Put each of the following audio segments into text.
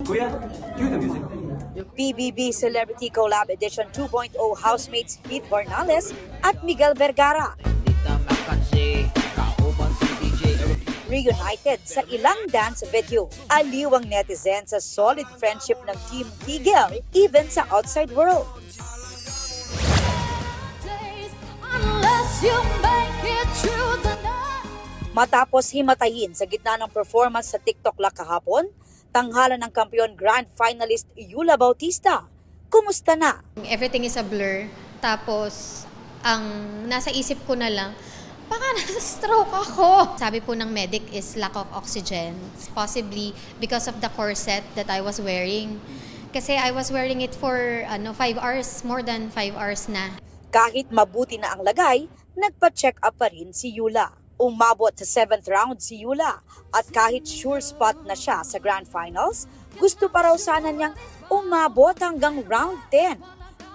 Kuya, cue the music. PBB Celebrity Collab Edition 2.0 housemates Heath Barnales at Miguel Vergara. Reunited sa ilang dance video. Aliw ang netizen sa solid friendship ng Team Tigel even sa outside world. Matapos himatayin sa gitna ng performance sa TikTok la kahapon, tanghalan ng kampiyon grand finalist Yula Bautista. Kumusta na? Everything is a blur. Tapos, ang nasa isip ko na lang, baka nasa-stroke ako. Sabi po ng medic is lack of oxygen. Possibly because of the corset that I was wearing. Kasi I was wearing it for 5 hours, more than 5 hours na. Kahit mabuti na ang lagay, nagpa-check up pa rin si Yula. Umabot sa 7th round si Yula at kahit sure spot na siya sa grand finals, gusto pa raw sana niyang umabot hanggang round 10.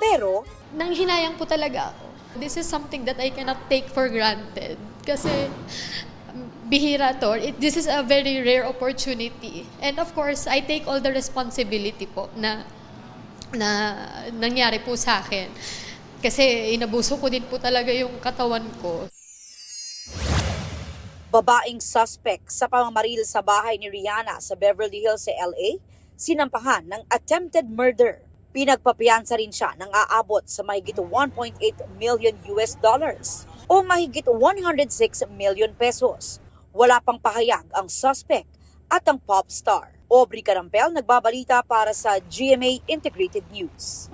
Pero Nanghinayang po talaga ako. This is something that I cannot take for granted. Kasi bihira to. This is a very rare opportunity. And of course, I take all the responsibility po na nangyari po sa akin. Kasi inabuso ko din po talaga yung katawan ko. babaeng suspect sa pamamaril sa bahay ni Rihanna sa Beverly Hills sa LA, sinampahan ng attempted murder. Pinagpapiyansa rin siya ng aabot sa mahigit 1.8 million US dollars o mahigit 106 million pesos. Wala pang pahayag ang suspect at ang pop star. Aubrey Carampel nagbabalita para sa GMA Integrated News.